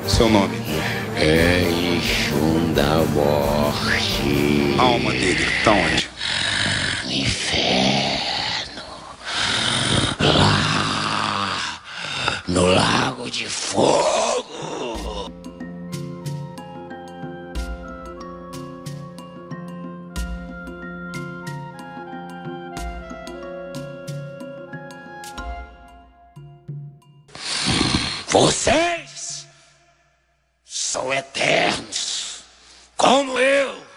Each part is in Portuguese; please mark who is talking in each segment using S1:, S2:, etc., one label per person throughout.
S1: Seu nome?
S2: Exu da morte.
S1: A alma dele tá onde?
S2: No inferno. Lá. No Lago de Fogo. Vocês são eternos, como eu.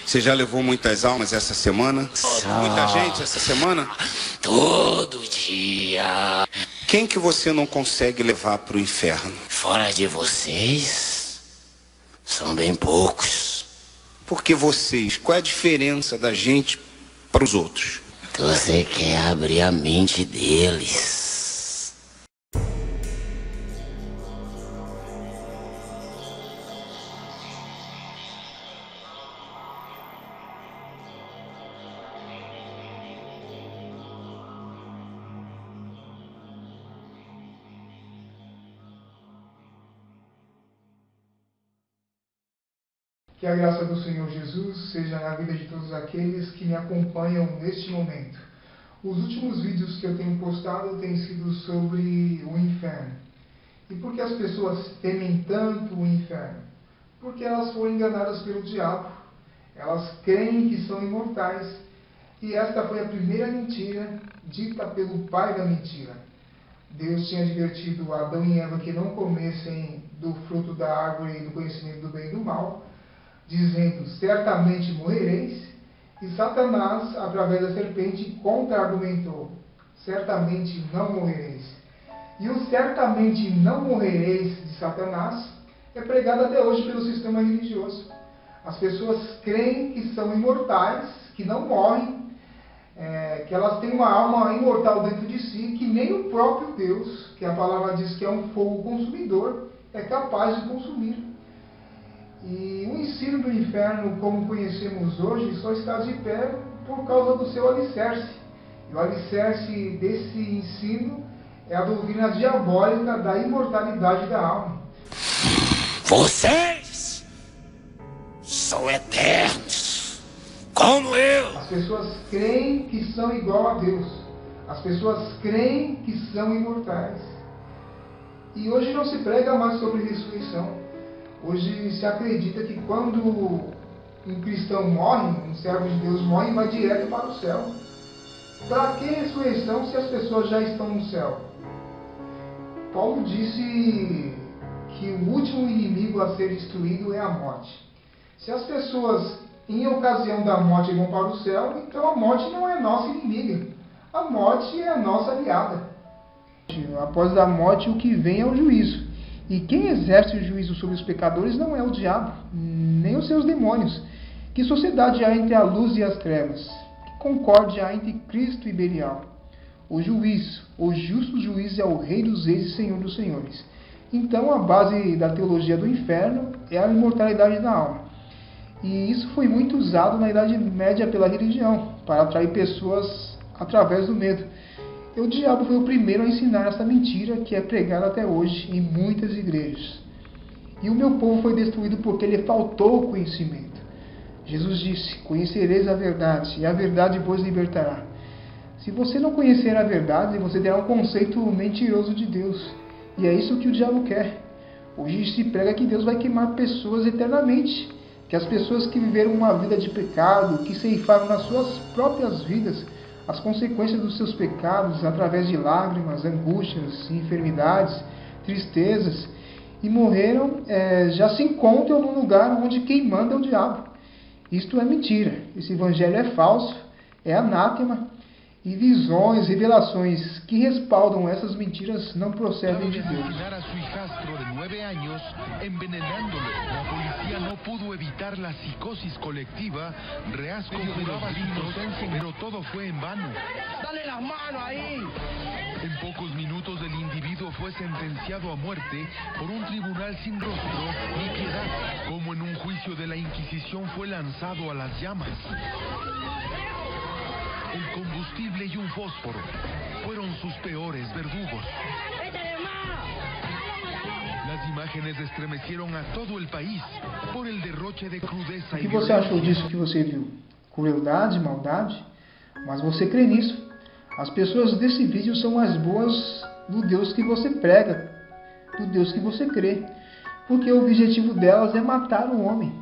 S1: Você já levou muitas almas essa semana? Muita gente essa semana?
S2: Todo dia.
S1: Quem que você não consegue levar para o inferno?
S2: Fora de vocês, são bem poucos.
S1: Porque vocês, qual é a diferença da gente para os outros?
S2: Você quer abrir a mente deles.
S3: Que a graça do Senhor Jesus seja na vida de todos aqueles que me acompanham neste momento. Os últimos vídeos que eu tenho postado têm sido sobre o inferno. E por que as pessoas temem tanto o inferno? Porque elas foram enganadas pelo diabo. Elas creem que são imortais. E esta foi a primeira mentira dita pelo pai da mentira. Deus tinha advertido Adão e Eva que não comessem do fruto da árvore do conhecimento do bem e do mal, dizendo, certamente morrereis, e Satanás, através da serpente, contra-argumentou, certamente não morrereis. E o certamente não morrereis de Satanás é pregado até hoje pelo sistema religioso. As pessoas creem que são imortais, que não morrem, que elas têm uma alma imortal dentro de si, que nem o próprio Deus, que a palavra diz que é um fogo consumidor, é capaz de consumir. E o ensino do inferno, como conhecemos hoje, só está de pé por causa do seu alicerce. E o alicerce desse ensino é a doutrina diabólica da imortalidade da alma.
S2: Vocês são eternos, como eu.
S3: As pessoas creem que são igual a Deus. As pessoas creem que são imortais. E hoje não se prega mais sobre ressurreição. Hoje se acredita que quando um cristão morre, um servo de Deus morre, vai direto para o céu. Para que ressurreição se as pessoas já estão no céu? Paulo disse que o último inimigo a ser destruído é a morte. Se as pessoas, em ocasião da morte, vão para o céu, então a morte não é nossa inimiga. A morte é a nossa aliada. Após a morte, o que vem é o juízo. E quem exerce o juízo sobre os pecadores não é o diabo, nem os seus demônios. Que sociedade há entre a luz e as trevas? Que concórdia há entre Cristo e Belial? O juiz, o justo juiz é o Rei dos Reis e Senhor dos Senhores. Então a base da teologia do inferno é a imortalidade da alma. E isso foi muito usado na Idade Média pela religião, para atrair pessoas através do medo. E o diabo foi o primeiro a ensinar essa mentira que é pregada até hoje em muitas igrejas. E o meu povo foi destruído porque lhe faltou conhecimento. Jesus disse, conhecereis a verdade, e a verdade vos libertará. Se você não conhecer a verdade, você terá um conceito mentiroso de Deus. E é isso que o diabo quer. Hoje se prega que Deus vai queimar pessoas eternamente. Que as pessoas que viveram uma vida de pecado, que ceifaram nas suas próprias vidas as consequências dos seus pecados através de lágrimas, angústias e enfermidades, tristezas, e morreram, já se encontram no lugar onde quem manda é o diabo. Isto é mentira. Esse evangelho é falso, é anátema, e visões, revelações que respaldam essas mentiras não procedem de Deus.
S4: A su hijastro de 9 años, envenenándolo. La policía no pudo evitar la psicosis colectiva, Reasco juraba su inocencia, pero todo fue en vano. ¡Dale las manos ahí! En pocos minutos el individuo fue sentenciado a muerte por un tribunal sin rostro ni piedad, como en un juicio de la Inquisición fue lanzado a las llamas. El combustible y un fósforo fueron sus peores verdugos. Las imágenes estremecieron a todo el país por el derroche de crudeza.
S3: O que você achou disso que você viu? Crueldade, maldade? Mas você crê nisso? As pessoas desse vídeo são as boas do Deus que você prega, do Deus que você crê, porque o objetivo delas é matar o homem.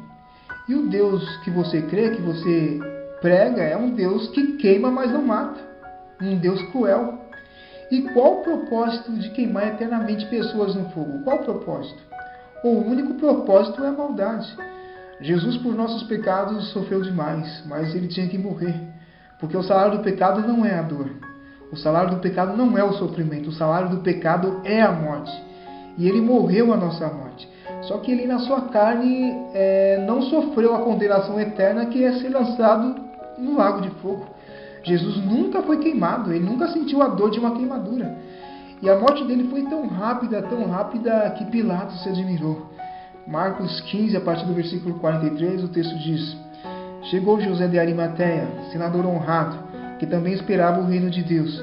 S3: E o Deus que você crê, que você prega, é um Deus que queima, mas não mata. Um Deus cruel. E qual o propósito de queimar eternamente pessoas no fogo? Qual o propósito? O único propósito é a maldade. Jesus, por nossos pecados, sofreu demais, mas ele tinha que morrer. Porque o salário do pecado não é a dor. O salário do pecado não é o sofrimento. O salário do pecado é a morte. E ele morreu a nossa morte. Só que ele, na sua carne, não sofreu a condenação eterna, que é ser lançado no lago de fogo. Jesus nunca foi queimado. Ele nunca sentiu a dor de uma queimadura. E a morte dele foi tão rápida, que Pilatos se admirou. Marcos 15, a partir do versículo 43, o texto diz: Chegou José de Arimateia, senador honrado, que também esperava o reino de Deus,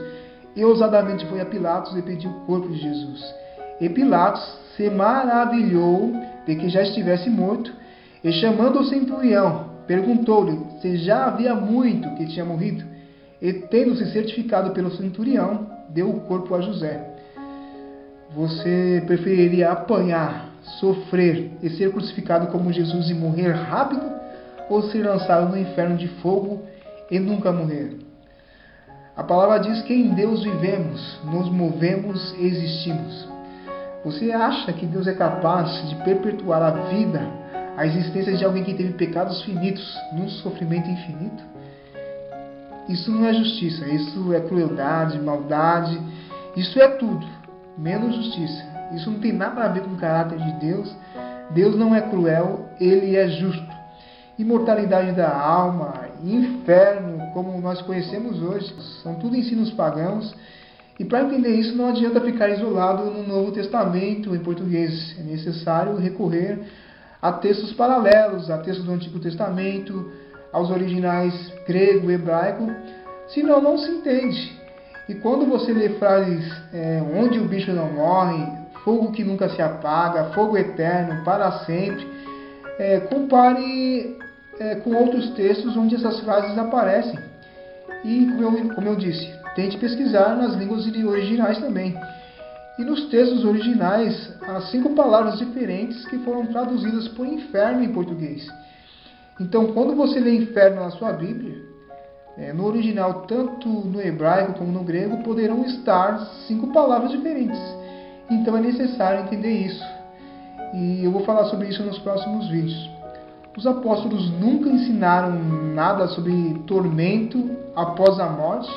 S3: e ousadamente foi a Pilatos e pediu o corpo de Jesus. E Pilatos se maravilhou de que já estivesse morto, e chamando o centurião, perguntou-lhe se já havia muito que tinha morrido, e tendo-se certificado pelo centurião, deu o corpo a José. Você preferiria apanhar, sofrer e ser crucificado como Jesus e morrer rápido, ou ser lançado no inferno de fogo e nunca morrer? A palavra diz que em Deus vivemos, nos movemos e existimos. Você acha que Deus é capaz de perpetuar a vida, a existência de alguém que teve pecados finitos num sofrimento infinito? Isso não é justiça, isso é crueldade, maldade, isso é tudo, menos justiça. Isso não tem nada a ver com o caráter de Deus. Deus não é cruel, Ele é justo. Imortalidade da alma, inferno, como nós conhecemos hoje, são tudo ensinos pagãos. E para entender isso não adianta ficar isolado no Novo Testamento em português. É necessário recorrer a textos paralelos, a textos do Antigo Testamento, aos originais grego e hebraico, senão não se entende. E quando você lê frases onde o bicho não morre, fogo que nunca se apaga, fogo eterno, para sempre, compare com outros textos onde essas frases aparecem. E, como eu disse, tente pesquisar nas línguas originais também. E nos textos originais, há 5 palavras diferentes que foram traduzidas por inferno em português. Então, quando você lê inferno na sua Bíblia, no original, tanto no hebraico como no grego, poderão estar 5 palavras diferentes. Então é necessário entender isso. E eu vou falar sobre isso nos próximos vídeos. Os apóstolos nunca ensinaram nada sobre tormento após a morte.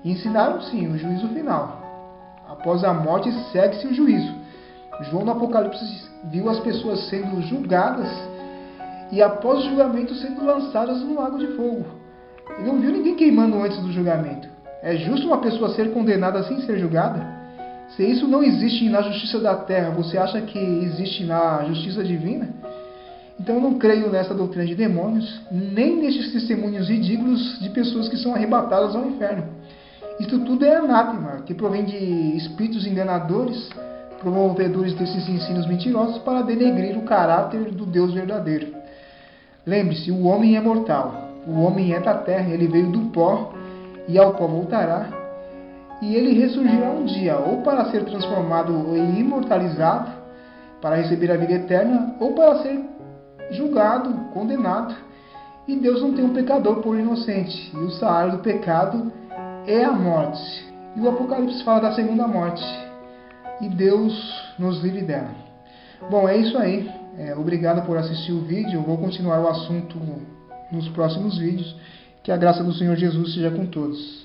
S3: Ensinaram sim o juízo final. Após a morte segue-se o juízo. João no Apocalipse viu as pessoas sendo julgadas e após o julgamento sendo lançadas no lago de fogo. Ele não viu ninguém queimando antes do julgamento. É justo uma pessoa ser condenada sem ser julgada? Se isso não existe na justiça da terra, você acha que existe na justiça divina? Então eu não creio nessa doutrina de demônios, nem nestes testemunhos ridículos de pessoas que são arrebatadas ao inferno. Isto tudo é anátema, que provém de espíritos enganadores, promovedores desses ensinos mentirosos para denegrir o caráter do Deus verdadeiro. Lembre-se, o homem é mortal, o homem é da terra, ele veio do pó e ao pó voltará. E ele ressurgirá um dia, ou para ser transformado e imortalizado, para receber a vida eterna, ou para ser julgado, condenado. E Deus não tem um pecador por inocente, e o salário do pecado é a morte. E o Apocalipse fala da segunda morte. e Deus nos livre dela. Bom, é isso aí. Obrigado por assistir o vídeo. Eu vou continuar o assunto nos próximos vídeos. Que a graça do Senhor Jesus seja com todos.